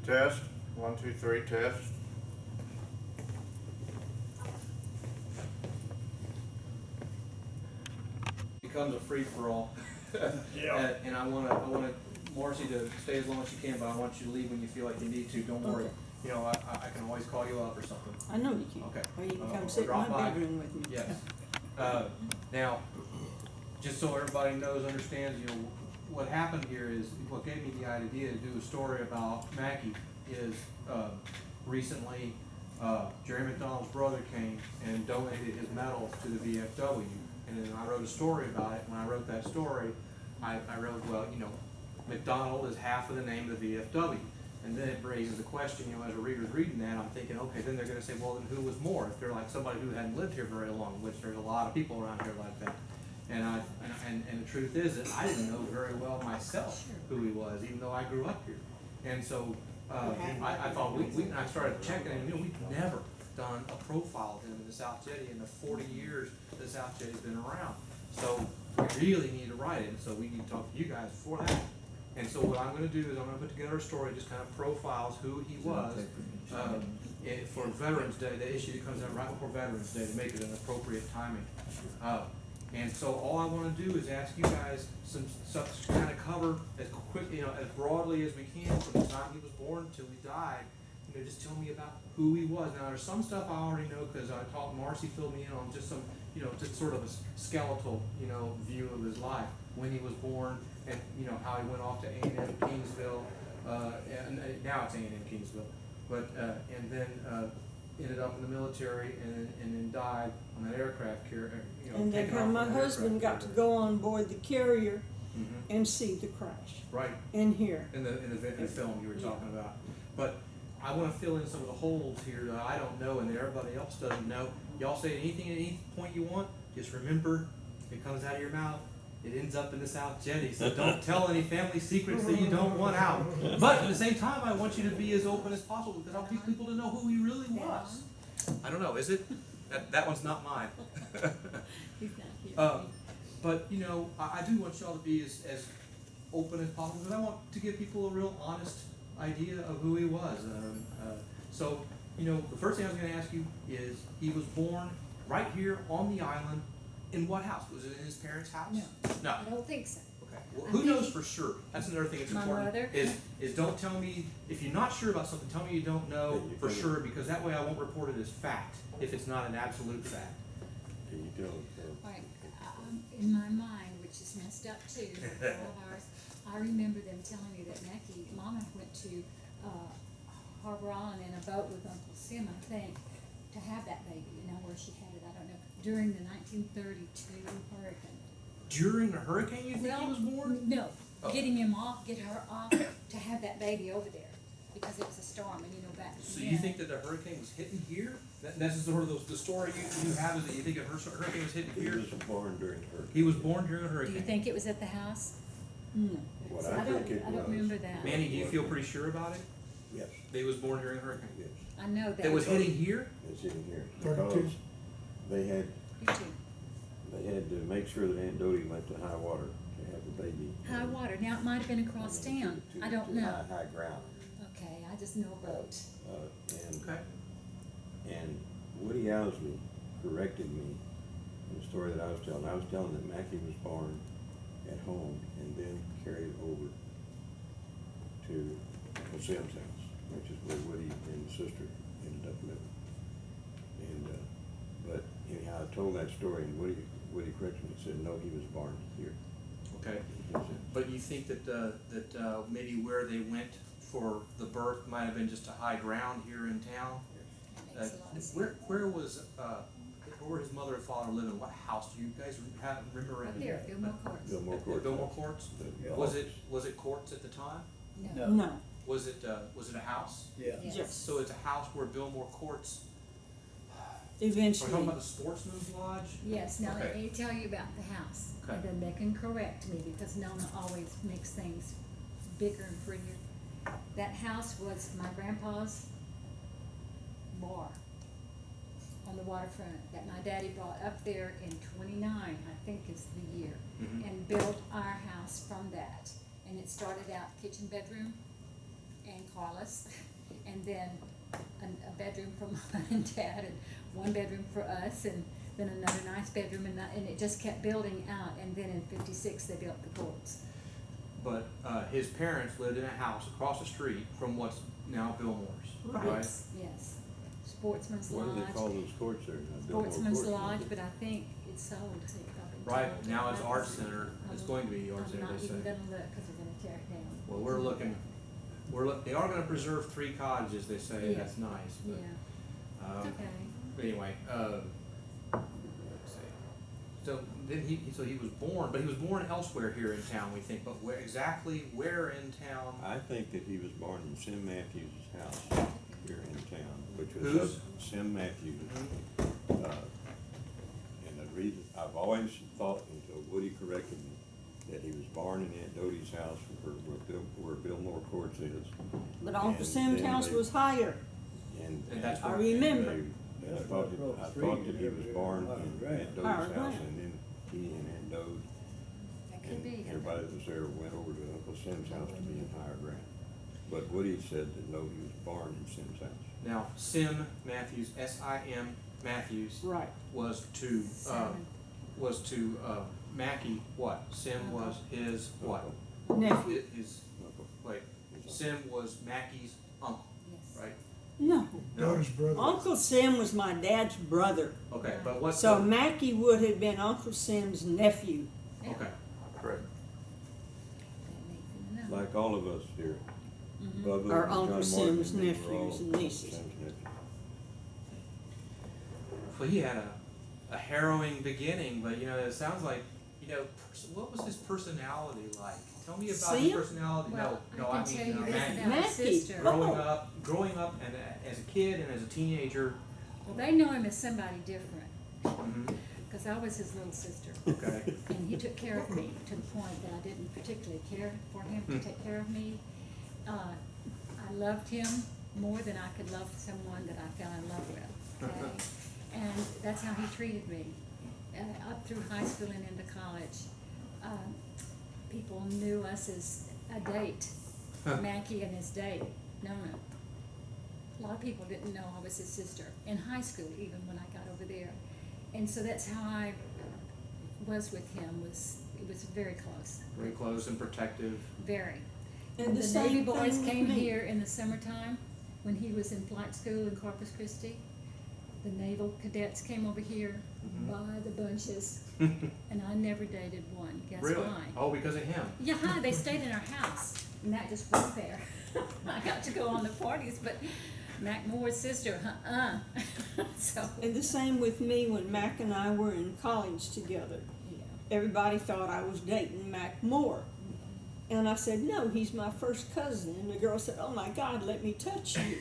Test. 1, 2, 3, test. Becomes a free for all. Yeah. And I want Marcy to stay as long as she can, but I want you to leave when you feel like you need to. Don't worry. Okay. You know, I can always call you up or something. I know you can. Okay. Or you can Or come sit in drop my by. bedroom with me. Yes. Now, just so everybody knows, understands, you know, what happened here is, what gave me the idea to do a story about Mackie is, recently, Jerry McDonald's brother came and donated his medals to the VFW. And then I wrote a story about it. When I wrote that story, I wrote, well, you know, McDonald is half of the name of the VFW. And then it raises the question, you know, as a reader's reading that, I'm thinking, okay, then they're going to say, well, then who was more? If they're like somebody who hadn't lived here very long, which there's a lot of people around here like that. And the truth is that I didn't know very well myself who he was, even though I grew up here. And so I thought, I started checking, and you know, we've never done a profile of him in the South Jetty in the 40 years the South Jetty's been around. So we really need to write it, so we need to talk to you guys before that. And so what I'm going to do is I'm going to put together a story, just kind of profiles who he was for Veterans Day, the issue that comes out right before Veterans Day, to make it an appropriate timing. And so all I want to do is ask you guys some stuff to kind of cover as quick, you know, as broadly as we can from the time he was born till he died. You know, just tell me about who he was. Now, there's some stuff I already know because I taught Marcy filled me in on just some, you know, just sort of a skeletal, you know, view of his life, when he was born, and you know how he went off to A&M Kingsville, and now it's A&M Kingsville, but and then ended up in the military and then died on that aircraft carrier. You know, And then how my husband got to go on board the carrier and see the crash. Right. In here. In the film you were talking about. But I want to fill in some of the holes here that I don't know and that everybody else doesn't know. Y'all say anything at any point you want, just remember, if it comes out of your mouth, it ends up in the South Jetty, so don't tell any family secrets that you don't want out. But at the same time, I want you to be as open as possible, because I want people to know who he really was. I don't know, is it? That one's not mine. He's not here. But, you know, I do want y'all to be as open as possible, because I want to give people a real honest idea of who he was. So, you know, the first thing I was going to ask you is, he was born right here on the island. In what house? Was it in his parents' house? No. I don't think so. Okay. Well, who knows for sure? That's another thing that's My important. mother. Is don't tell me, if you're not sure about something, tell me you don't know for sure, because that way I won't report it as fact if it's not an absolute fact. Can you tell us? All right. In my mind, which is messed up too, all of ours, I remember them telling me that Mackie, Mama went to Harbor Island in a boat with Uncle Sim, I think, to have that baby. You know where she had it, I don't know. During the 1932 hurricane. During the hurricane, you think he was born? No, Oh. getting him off, get her off, to have that baby over there, because it was a storm, and you know back So then. you think that the hurricane was hitting here? That's sort of the story you have, is that you think a hurricane was hitting He here? was born during the hurricane. He was born during a Do hurricane. you think it was at the house? No. What So I think it I don't was. remember that. Manny, do you feel pretty sure about it? Yes, That he was born during a hurricane? yes. I know that. That was hitting here? It's in here. 32. Because they had, You too. they had to make sure that Aunt Dodie went to high water to have the baby. High water, now it might have been across town, I don't know. High ground. Okay, I just know a boat. Okay. And Woody Owsley corrected me in the story that I was telling. I was telling that Mackie was born at home and then carried over to Sim's house, which is where Woody and his sister ended up living. And but anyhow, I told that story, and Woody corrected me and said, no, he was born here. Okay. But you think that maybe where they went for the birth might have been just a high ground here in town? That makes a lot of sense. Where were his mother and father living? What house do you guys remember? Right there, Fillmore Courts. Fillmore Courts. Fillmore Courts? Yeah. Was it Courts at the time? No. No. Was it a house? Yeah. Yes. So it's a house where Fillmore Courts. Are you Eventually. talking about the Sportsman's Lodge? Yes, now let Okay. me tell you about the house. Okay. And then they can correct me, because Nona always makes things bigger and prettier. That house was my grandpa's bar on the waterfront that my daddy brought up there in 29, I think is the year, Mhm. and built our house from that. And it started out kitchen bedroom, and Carlos, and then a bedroom for Mom and Dad, and one bedroom for us, and then another nice bedroom, and it just kept building out, and then in '56 they built the courts. But his parents lived in a house across the street from what's now Billmore's, right? Yes. Sportsman's What do they Lodge. call those courts there? Billmore Sportsman's Courts, Lodge, isn't it? but I think it's sold. I think I've been Right, told. now it's Art Center. It's going to be Art Center, I'm not they even say. gonna look, cause they're gonna tear it down. Well, they are gonna preserve 3 cottages, they say, Yeah. that's nice, Yeah, but, it's okay. anyway, let's see. So then he was born, but he was born elsewhere here in town, we think, but exactly where in town? I think that he was born in Sim Matthews' house here in town, which was Whose? Sim Matthews. Mhm. And the reason, I've always thought, until Woody corrected me, that he was born in Aunt Dodie's house where Billmore Courts is. But Uncle And Sam's then house they- was higher. And that's I where- remember. I thought that he was born in Aunt Dodie's Higher house, ground. and then he and Aunt Dode That could and be. everybody that was there went over to Uncle Sim's house to be in higher ground. But Woody said that no, he was born in Sim's house. Now, Sim Matthews, S-I-M Matthews, Right. was to, Simon. Mackey what? Sim was his what? Nephew. His, Uncle. wait, Sim was Mackey's uncle, Yes. right? No. No? Daughter's brother. Uncle Sam was my dad's brother. Okay, but what's So the, Mackie would have been Uncle Sam's nephew. Yeah. okay, correct. That makes it enough. Like all of us here. Mhm. Bubba Or and Uncle John Martin Sim's and me were nephews all and nieces. Sim's nephews. Well, he had a harrowing beginning, but it sounds like, what was his personality like? Tell me about his Sam? personality. Well, No, I I can tell mean, you this Maggie. about his Maggie. sister. Growing up and as a kid and as a teenager. Well, they know him as somebody different, Mhm. because I was his little sister. Okay. And he took care of me to the point that I didn't particularly care for him to take care of me. I loved him more than I could love someone that I fell in love with, okay? And that's how he treated me. Up through high school and into college, people knew us as a date, Mackie and his date, Nona. A lot of people didn't know I was his sister, in high school even, when I got over there. And so that's how I was with him, it was very close, Very close and protective. very. And the The same Navy boys thing with came me. here in the summertime, when he was in flight school in Corpus Christi. The naval cadets came over here Mhm. by the bunches, and I never dated one. Guess Really? why? Oh, because of him. Yeah, hi, they stayed in our house, and that just went there. I got to go on the parties, but Mac Moore's sister, So, And the same with me when Mac and I were in college together. yeah. Everybody thought I was dating Mac Moore. And I said, no, he's my first cousin. And the girl said, oh my God, let me touch you.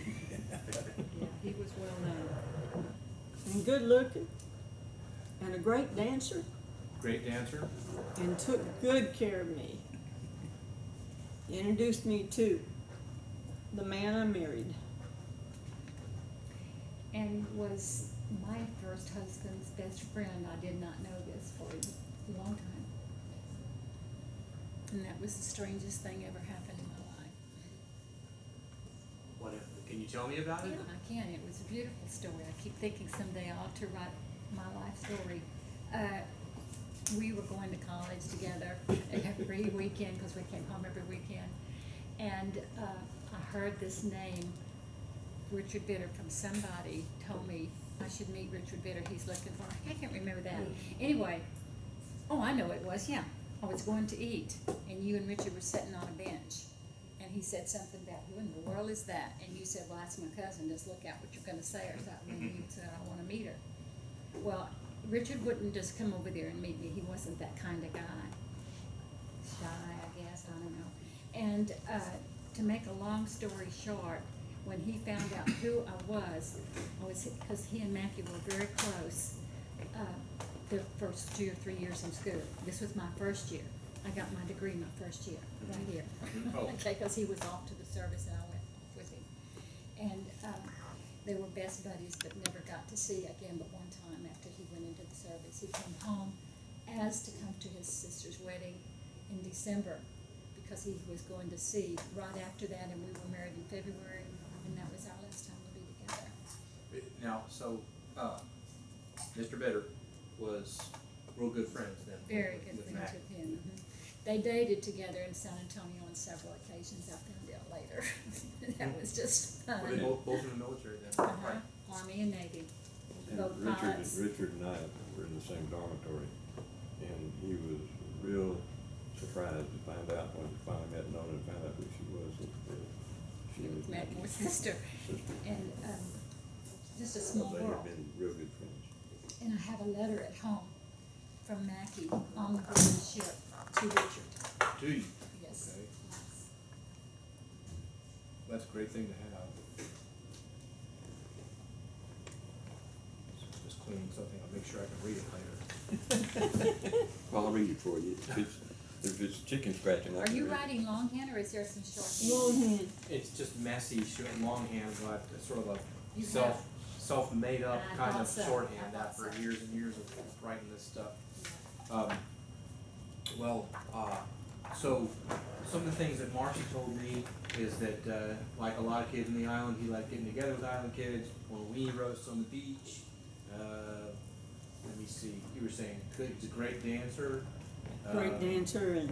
Yeah, he was well known. And good looking. And a great dancer. Great dancer. And took good care of me. Introduced me to the man I married. And was my first husband's best friend. I did not know this for a long time. And that was the strangest thing ever happened in my life. Can you tell me about it? Yeah, I can. It was a beautiful story. I keep thinking someday I ought to write my life story. We were going to college together every weekend, because we came home every weekend. And I heard this name, Richard Bitter, from somebody told me I should meet Richard Bitter. He's looking for, I can't remember that. Anyway, oh, I know it was, yeah. I was going to eat, and you and Richard were sitting on a bench. And he said something about, who in the world is that? And you said, well, that's my cousin, just look out what you're gonna say or something. And you said, I wanna meet her. Well, Richard wouldn't just come over there and meet me. He wasn't that kind of guy. Shy, I guess, I don't know. And to make a long story short, when he found out who I was, because he and Matthew were very close, the first 2 or 3 years in school. This was my first year. I got my degree my first year, right here. Oh. Okay, because he was off to the service and I went off with him. And they were best buddies, but never got to see again but one time after he went into the service. He came home as to come to his sister's wedding in December, because he was going to sea right after that, and we were married in February, and that was our last time to be together. Now, so, Mr. Bitter was real good friends then. Very good with friends Mac. with him. They dated together in San Antonio on several occasions. I found out later. That was just fun. Were they both in the military then? Uh-huh. Right. Army and Navy. And Both pilots. Richard and I were in the same dormitory, and he was real surprised to find out when he finally met Nona and found out who she was, that she was Mackmore's Mackie's sister. And just a small They world. had been real good friends. And I have a letter at home from Mackie on the board of the ship to Richard. Do you? Yes. Okay. Yes. That's a great thing to have. Just cleaning something, I'll make sure I can read it later. Well, I'll read it for you. If it's chicken scratching, I Are can you read it. writing longhand or is there some shorthand? Longhand. It's just messy, longhand, but it's sort of a You self-made up I kind thought of so. shorthand I thought after so. years and years of writing this stuff. Yeah. So some of the things that Marcy told me is that, like a lot of kids in the island, he liked getting together with island kids, on weenie roasts on the beach. Let me see, you were saying he's a great dancer. Great dancer, and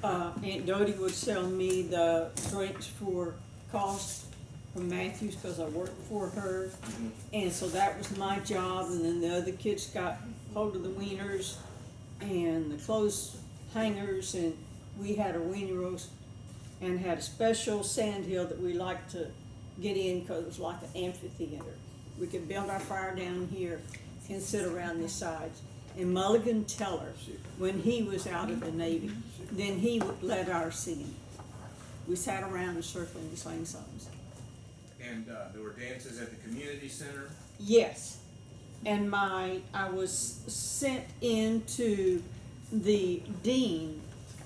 Aunt Dodie would sell me the drinks for cost from Matthews because I worked for her, Mhm. and so that was my job. And then the other kids got hold of the wieners and the clothes hangers, and we had a weenie roast and had a special sandhill that we liked to get in because it was like an amphitheater. We could build our fire down here and sit around the sides. And Mulligan Teller, when he was out of the Navy, then he would let ours sing. We sat around in a circle and sang songs. And there were dances at the community center. Yes, and I was sent into the dean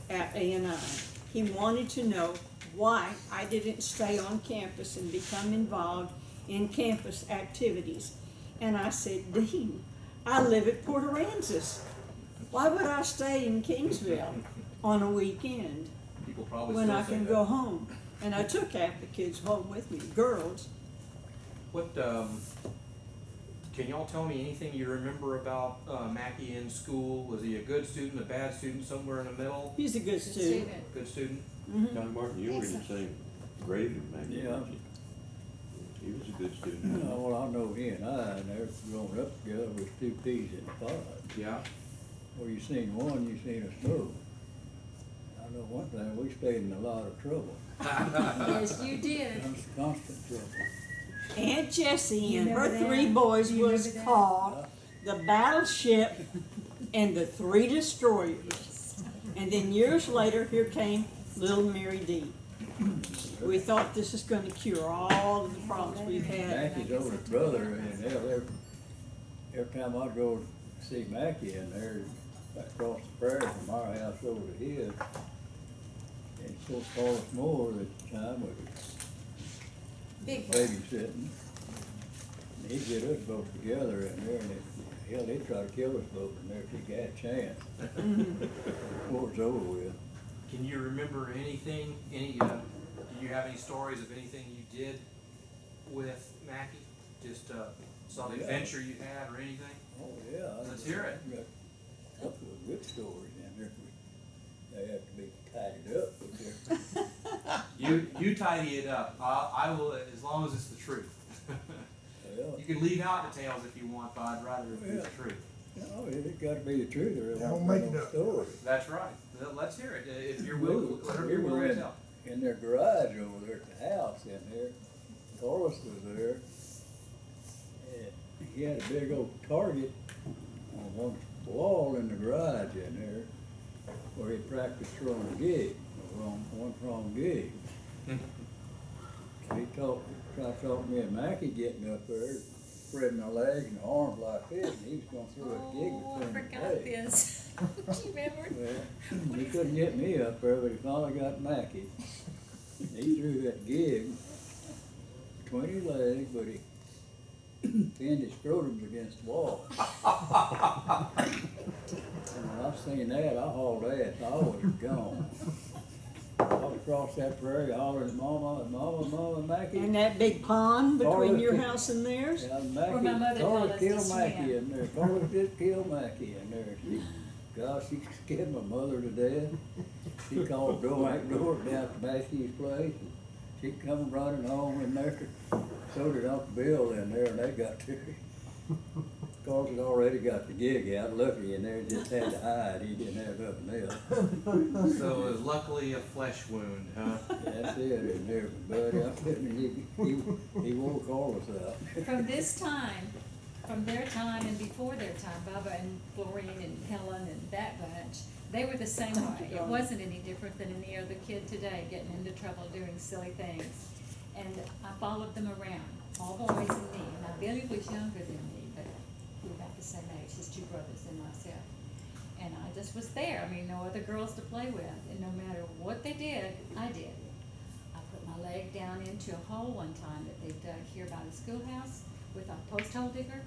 at A&I. He wanted to know why I didn't stay on campus and become involved in campus activities. And I said, Dean, I live at Port Aransas. Why would I stay in Kingsville on a weekend People probably when still I say can that. go home? And I took half the kids home with me, girls. What, can y'all tell me anything you remember about Mackie in school? Was he a good student, a bad student, somewhere in the middle? He's a good Good student. student. Good student? Mhm. John Martin, you were in the same grade as Maggie, Yeah. weren't you? He was a good student. Well, I know he and I never grown up together with two peas in a pod. Yeah. Where you seen one, you seen us both. I know one thing, we stayed in a lot of trouble, Yes, you did. constant trouble. Aunt Jessie You and her remember three that? boys You was remember that? called the Battleship and the Three Destroyers. And then years later, here came Little Mary D. We thought this is gonna cure all of the problems we've had. Mackie's oldest brother, and every time I'd go see Mackie in there, across the prairie from our house over to his, and so Paulus Moore at the time was Big boy. babysitting. And he'd get us both together in there, and hell, he'd try to kill us both in there if he got a chance. Before it was over with. Can you remember anything, do you have any stories of anything you did with Mackie? Just some Yeah. adventure you had or anything? Oh, yeah. Let's hear it. Got a couple of good stories in there. They have to be tidied up, but they're, You tidy it up. I will, as long as it's the truth. well, You can leave out the tales if you want, but I'd rather it be the Yeah. truth. no, it's gotta be the truth, or it Don't won't make be it no up. story. That's right. Let's hear it. If you're willing, whatever We you're were willing to tell. in their garage over there at the house in there. Horace was there. And he had a big old target on one wall in the garage in there where he practiced throwing a gig, a one-prong gig. He tried to talk me and Mackie getting up there, spreading our legs and arms like this, and he was gonna throw a gig Oh, I between the forgot legs. this. Do you remember? Well, he couldn't get me up there, but he finally got Mackie. He threw that gig between his legs, but he pinned his scrotums against the wall. And when I seen that, I hauled ass. I was gone. across that prairie hollering, mama, mama, mama, Mackie. And that big pond between Carla your killed- house and theirs? Yeah, Or my mother Carla told us killed to Mackie swim. in there, Carla just killed Mackie in there. Gosh, she scared my mother to death. She called door down to Mackie's place. She come running home in there, so did Uncle Bill in there, and they got there. Carl had already got the gig out, Lucky in there, just had to hide, he didn't have nothing else. So it was luckily a flesh wound, huh? That's it in there, buddy, I'm telling you, he wore Carlos out. From this time, from their time and before their time, Bubba and Florine and Helen and that bunch, they were the same way. It wasn't any different than any other kid today getting into trouble doing silly things. And I followed them around, all boys and me. Now Billy was younger than me, but we were about the same age, his two brothers and myself. And I just was there. I mean, no other girls to play with. And no matter what they did, I did. I put my leg down into a hole one time that they dug here by the schoolhouse with a post hole digger.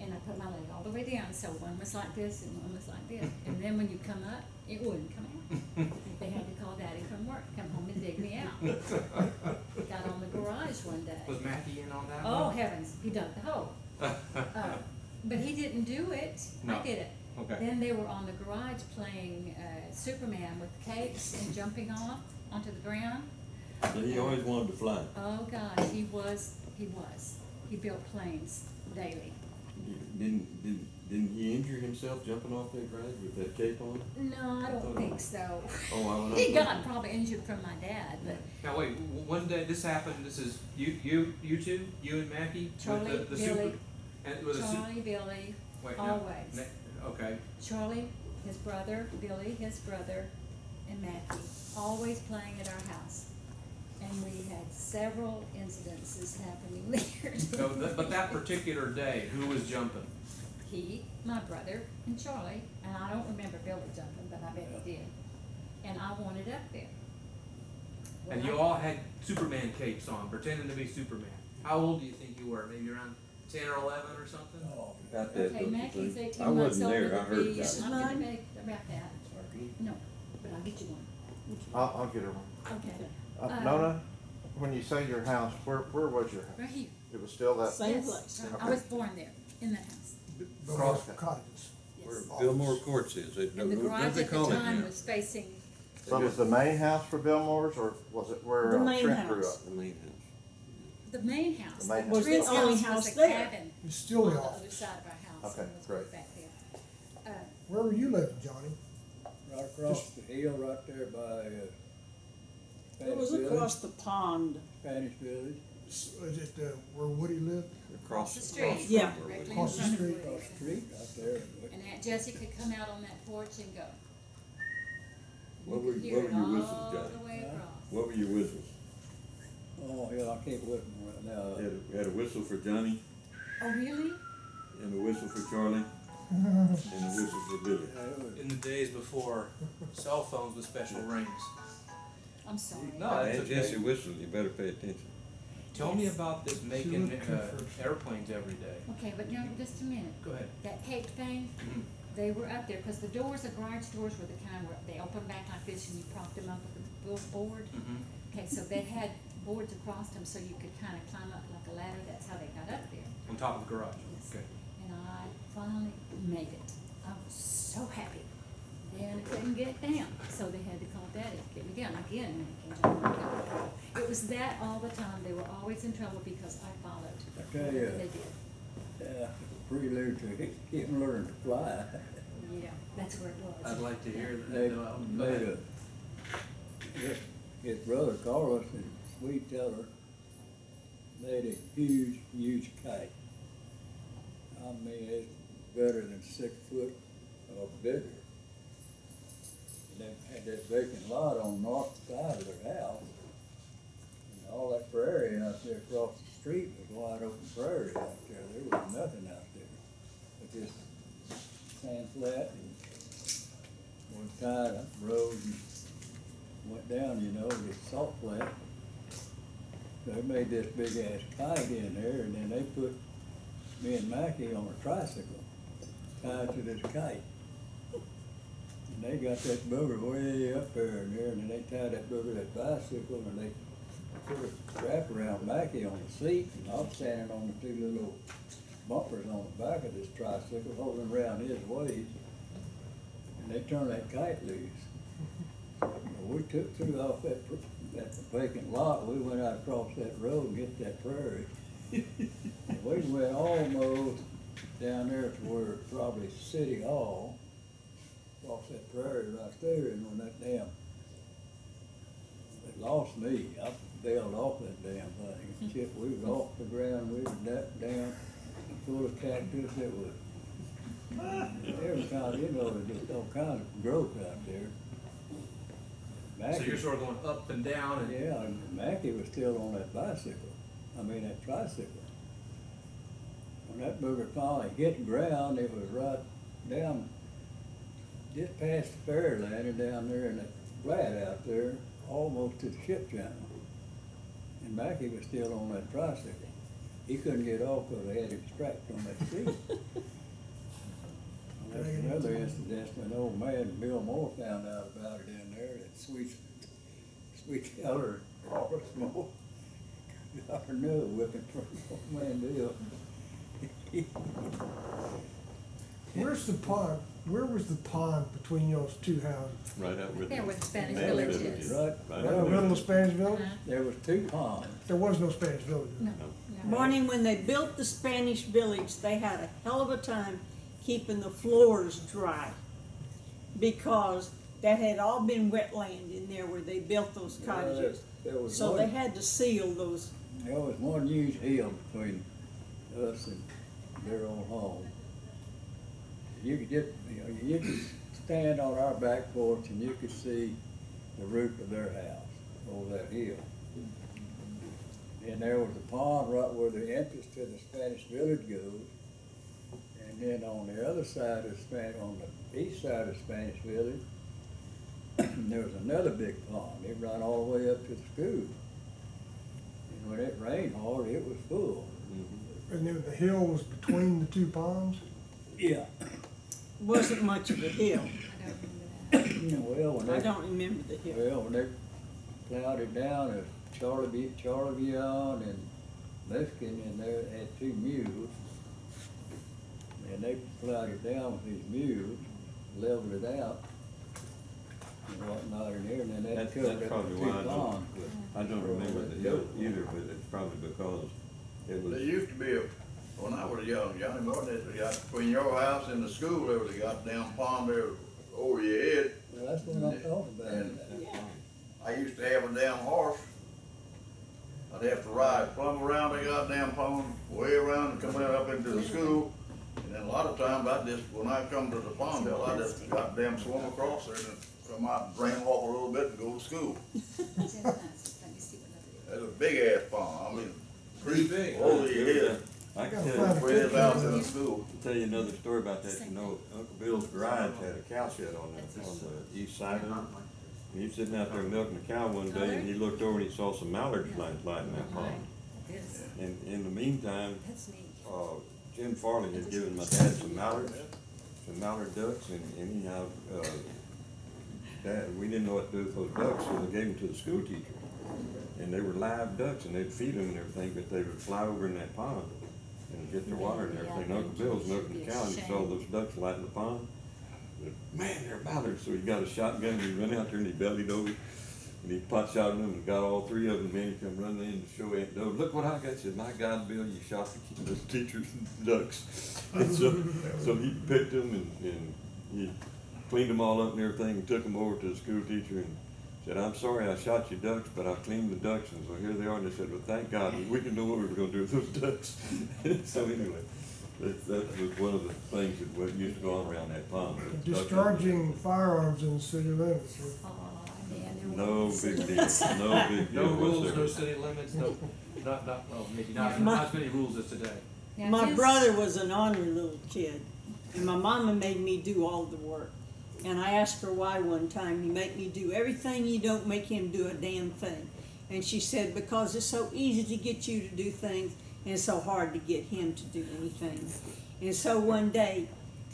And I put my leg all the way down, so one was like this and one was like this. And then when you come up, it wouldn't come out. They had to call Daddy from work, come home and dig me out. Got on the garage one day. Was Mackie in on that Oh one? heavens, he dug the hole. But he didn't do it, No. I did it. Okay. Then they were on the garage playing Superman with cakes and jumping off onto the ground. So he always wanted to fly. Oh gosh, he was. He built planes daily. Didn't he injure himself jumping off that garage with that cape on? No, I don't think so. Oh, I would He got probably injured from my dad, but Now wait, one day this happened, this is you two, you and Mackie? with Charlie, the Billy, super, and with Charlie, Billy, wait, now, always. okay, Charlie, his brother, Billy, his brother, and Mackie, always playing at our house. And we had several incidences happening there. no, but that particular day, who was jumping? He, my brother, and Charlie, and I don't remember Billy jumping, but I bet he did. And I wanted up there. And you all had Superman capes on, pretending to be Superman. How old do you think you were? Maybe around 10 or 11 or something? Oh, Got that, Okay, don't you Mackie's think? 18 I months wasn't older there, I than heard me, about it. and I'm gonna make about that. No, but I'll get you one. I'll get her one. Okay. Nona, when you say your house, where was your house? Right here. It was still that? Same Yes, place. right. I was born there, in that house. Cross cottages. Where Yes. Fillmore Courts is, And the what garage they at the call it time now? was facing, So was the main house for Bill Moore's, or was it where The main Trent grew house. up? The main house. the main house. The main The house. Trent's Was the only was house a there. cabin It's still on the the other office. side of our house. Okay, and was great. back there. Where were you living, Johnny? right across the hill, right there by, It was Spanish across Village. the pond. Spanish Village, Is it where Woody lived? Across the street. Yeah. Directly in Across the front of street. Woody. across the street right there. And Aunt Jessie could come out on that porch and go. What You were, could what hear were it your all whistles, the Johnny? way across. What were your whistles? Oh, yeah, I can't whip them right now. Had a whistle for Johnny, Oh, really? and a whistle for Charlie, and a whistle for Billy. Yeah, it was- In the days before cell phones with special rings. I'm sorry. No, Now, that's Aunt okay. Jessie whistled, you better pay attention. Tell me Yes. about this making airplanes every day. Okay, but now, just a minute. Go ahead. That cake thing, Mhm. they were up there, cause the doors, the garage doors were the kind where they open back like this and you propped them up with a board. Mhm. Okay, so they had boards across them so you could kinda climb up like a ladder, that's how they got up there. On top of the garage. Yes. Okay. And I finally made it. I was so happy. Then I couldn't get down, so they had to call Daddy to get me down again. And it came down. It was that all the time. They were always in trouble because I followed. I tell you. whatever they did. Yeah, prelude to him learning to fly. Yeah, that's where it was. I'd like to hear They that. Go made ahead. his brother Carlos and Sweet Teller made a huge, huge kite. I mean, it's better than 6 foot or bigger. And they had that vacant lot on the north side of their house. And all that prairie out there across the street was wide open prairie out there. There was nothing out there. But just sand flat and one tide up the road and went down, you know, the salt flat. So they made this big ass kite in there, and then they put me and Mackie on a tricycle tied to this kite. And they got that booger way up there and there, and then they tied that booger to that bicycle, and they put a strap around Mackie on the seat, and I'm standing on the two little bumpers on the back of this tricycle, holding around his waist, and they turned that kite loose. We took through off that vacant lot, we went out across that road and hit that prairie. And we went almost down there to where probably City Hall, across that prairie right there, and when that damn, it lost me, I bailed off that damn thing. Shit, we was off the ground, we was that damn full of cactus, it was, every kind of, you know, there's just all kinds of growth out there. So Mackie, you're sort of going up and down and. yeah, and Mackie was still on that bicycle, that tricycle. When that booger finally hit the ground, it was right down, just past the ferry landing down there in that flat out there, almost to the ship channel. And Mackie was still on that tricycle. He couldn't get off because they had him strapped on that seat. And that's another incident when old man Bill Moore found out about it in there, that Sweet Keller, Robert Moore. I knew whipping for old man Bill. Where's the pond? Where was the pond between those two houses? Right out with. There with Spanish Spanish Village Village. is. Right, Right In out the with middle it. of Spanish Village? there was two ponds. There was no Spanish Village. No, No. no. Barney, when they built the Spanish Village, they had a hell of a time keeping the floors dry, because that had all been wetland in there where they built those cottages. There was So one- they had to seal those. There was one huge hill between us and their old home. You could just, you could stand on our back porch and you could see the roof of their house over that hill. And there was a pond right where the entrance to the Spanish Village goes. And then on the other side of on the east side of Spanish Village, there was another big pond. It ran all the way up to the school. And when it rained hard, it was full. And then the hill was between the two ponds? Yeah. Wasn't much of a hill. I don't remember that. Well, when I they, don't remember the hill. well, when they plowed it down, there's Charlie Beyond and Lifkin, and they had two mules. And they plowed it down with these mules, leveled it out, and whatnot in there, and then they That's covered it with probably two why ponds. I don't remember the hill either, but it's probably because it was. There used to be when I was young, Johnny Martin, between your house and the school, there was a goddamn pond there over your head. Well, that's what I'm talking about. And I used to have a damn horse. I'd have to ride plumb around the goddamn pond, way around and come out up into the school. And then a lot of times when I come to the pond, I just goddamn swim across there and come out and drain off a little bit and go to school. Let me see what That's a big ass pond, I mean, Pretty big. over your head, I can Gotta tell find you, a way picture out of to the it. school. tell you another story about that. You know, Uncle Bill's garage had a cow shed on the east side of it. And he was sitting out there milking a cow one day, and he looked over and he saw some mallards lighting that pond. This, And in the meantime, that's neat. Jim Farley had given my dad some mallard ducks, and anyhow, we didn't know what to do with those ducks, so they gave them to the school teacher. And they were live ducks, and they'd feed them and everything, but they would fly over in that pond and get their water and everything. And Uncle Bill's milking the cow, and he saw those ducks lighting the pond. He said, man, they're mallards. So he got a shotgun, and he ran out there and he bellied over, and he pot shotted them and got all three of them. Man, he come running in to show Aunt Dove, look what I got. He said, my God, Bill, you shot the teacher's ducks. And so he picked them and he cleaned them all up and everything, and took them over to the school teacher and said, I'm sorry I shot your ducks, but I cleaned the ducks. And so here they are. And they said, well, thank God, we didn't know what we were going to do with those ducks. So anyway, that was one of the things that used to go on around that pond. Discharging firearms in the city limits. Oh, man, there No was- big deal, no big deal No rules, no whatsoever. city limits, no, well, maybe not My- as many rules as today. Now, My his- brother was an ornery little kid, and my mama made me do all the work. And I asked her why one time. You make me do everything, you don't make him do a damn thing. And she said, because it's so easy to get you to do things, and it's so hard to get him to do anything. And so one day,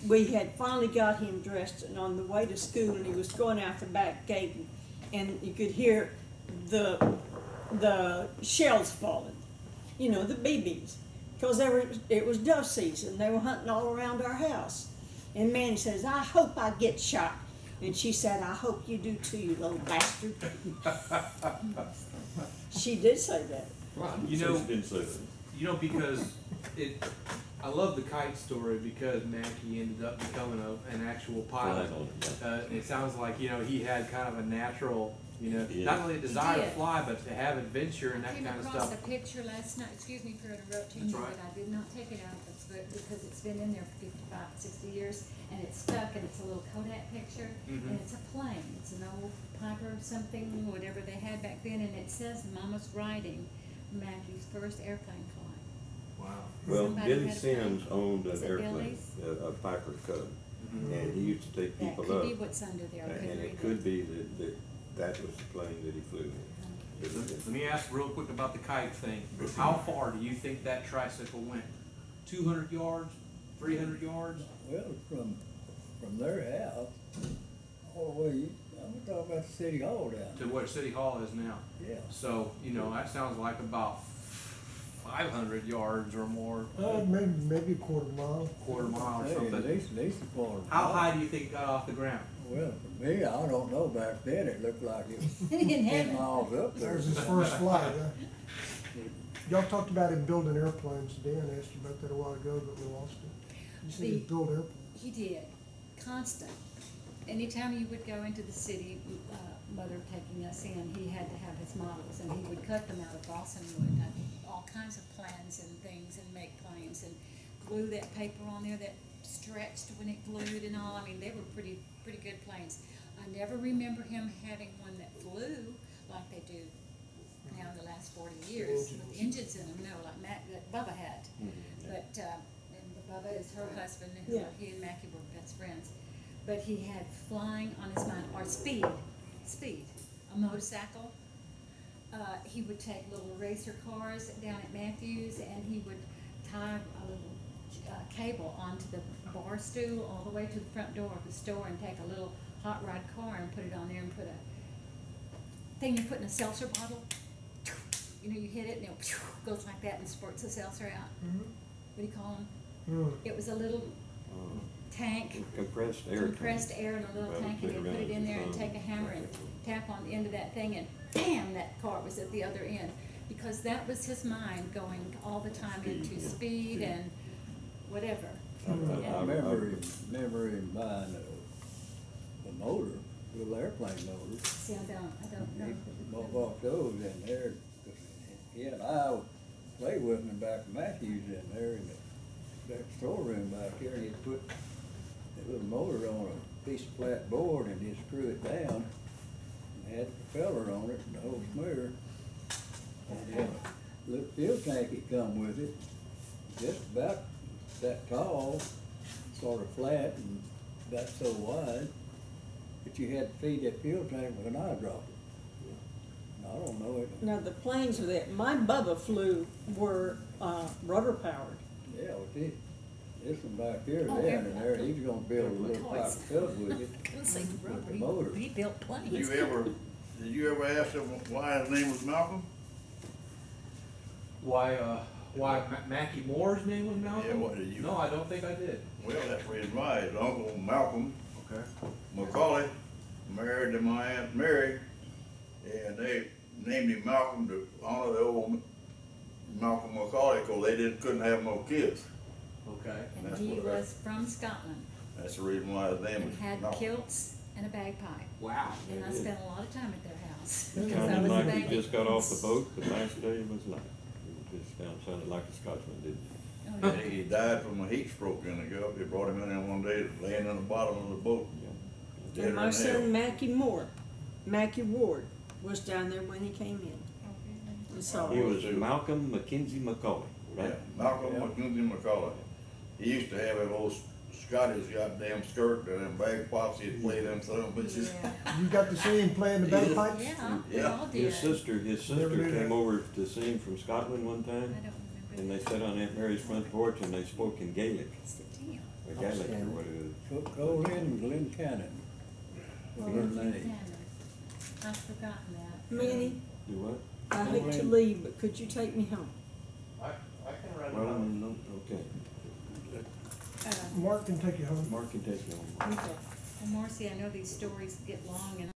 we had finally got him dressed, and on the way to school, and he was going out the back gate, and you could hear the shells falling, you know, the BBs, because it was dove season. They were hunting all around our house, and Manny says, "I hope I get shot," and she said, "I hope you do too, you little bastard." She did say that. You know, Didn't say that. you know, because I love the kite story because Mackey ended up becoming an actual pilot. It sounds like, you know, he had kind of a natural, you know, Yeah. not only a desire to did. fly, but to have adventure and that Came kind of across stuff. a picture last night, excuse me for interrupting That's you, right. but I did not take it out of the book because it's been in there for 55, 60 years, and it's stuck, and it's a little Kodak picture, Mhm. and it's a plane, it's an old Piper something, whatever they had back then, and it says Mama's riding Mackey's first airplane flight. Wow. Well, Somebody Billy had a Sims plane. owned Is an it airplane, Billy's? a Piper Cub, Mhm. and he used to take That people could be up. what's under there, I couldn't And read it could be that was the plane that he flew in. Let me ask real quick about the kite thing. How far do you think that tricycle went? 200 yards? 300 yards? Well, from their house, all the way, I'm talking about the city hall down To where City Hall is now? there. Yeah. So, you know, that sounds like about 500 yards or more, Maybe a quarter mile. quarter mile or Hey, something. at least a quarter How mile. high do you think it got off the ground? Well, for me, I don't know, back then it looked like it was In 10 heaven. miles up That there. was his first flight, huh? Y'all talked about him building airplanes. Dan asked you about that a while ago, but we lost it. You said he built airplanes. He did, constant. Anytime you would go into the city, Mother taking us in, he had to have his models, and he would cut them out of balsam wood, all kinds of plans and things, and make planes, and glue that paper on there that stretched when it glued and all. I mean, they were pretty good planes. I never remember him having one that flew like they do now in the last 40 years, with engines in them, no, like that Bubba had. But, and Bubba is her husband, and Yeah. he and Mackie were best friends. But he had flying on his mind, or speed, a motorcycle. He would take little racer cars down at Matthews, and he would tie a little cable onto the bar stool all the way to the front door of the store, and take a little hot rod car and put it on there, and put a thing you put in a seltzer bottle. You know, you hit it and it goes like that and squirts the seltzer out. What do you call them? It was a little tank, Compressed air. compressed air in a little Well, tank, and big they'd put it around in there the and sun. take a hammer and tap on the end of that thing, and bam, that car was at the other end. Because that was his mind going all the time Speed, into yeah. speed and whatever. I remember him buying a motor, little airplane motor. See, I don't know. He bought those in there, 'cause he and I would play with him back in Matthews in there in that storeroom back there, and he'd put that little motor on a piece of flat board and he'd screw it down, and had a propeller on it and the whole smear. And then a little fuel tank had come with it, just about that tall, sort of flat and about so wide, but you had to feed that fuel tank with an eyedropper. And I don't know it. Now, the planes that my Bubba flew were rudder powered. Yeah, well, this one back here, Oh, down in there, yeah. he was gonna build a little pipe Toys. tub with it. Couldn't say rubber. With the motor. He built planes. Did you ever ask him why his name was Malcolm? Why Mackie Moore's name was Malcolm? Yeah, what did you- No, I don't think I did. Well, that's the reason why. His uncle Malcolm Okay. Macaulay married to my Aunt Mary, and they named him Malcolm to honor the old Malcolm Macaulay, because they couldn't have no kids. Okay. And That's he what was from Scotland, That's the reason why his name and is had Malcolm. kilts and a bagpipe. Wow. And I spent a lot of time at their house, It because I sounded was a like he baby. just got off the boat the last day of his life. It just sounded like a Scotsman, didn't it? Oh, yeah. He died from a heat stroke in the Gulf. They brought him in there one day, laying in the bottom of the boat. Yeah. And my Deader than son Mackie Ward, was down there when he came in. And so, He was Malcolm Mackenzie Macaulay, hell. right? Yeah, Malcolm Mackenzie Macaulay. He used to have an old Scottish goddamn skirt and them bagpipes. He'd play them son of bitches. Yeah, You got to see him playing the bagpipes? yeah, we Yeah. all did. His sister Never knew came that. over to see him from Scotland one I time, don't and remember. they sat on Aunt Mary's front porch and they spoke in Gaelic. It's the deal. Gallic or what it is. Colin was Lynn Cannon. Well, Was her Lynn name. Cannon. I've forgotten that. Minnie, Do what? I hate to leave, but could you take me home? I can run Well, them. no, okay. Uh, Mark can take you home. Mark can take you home. okay. Well, Marcy, I know these stories get long and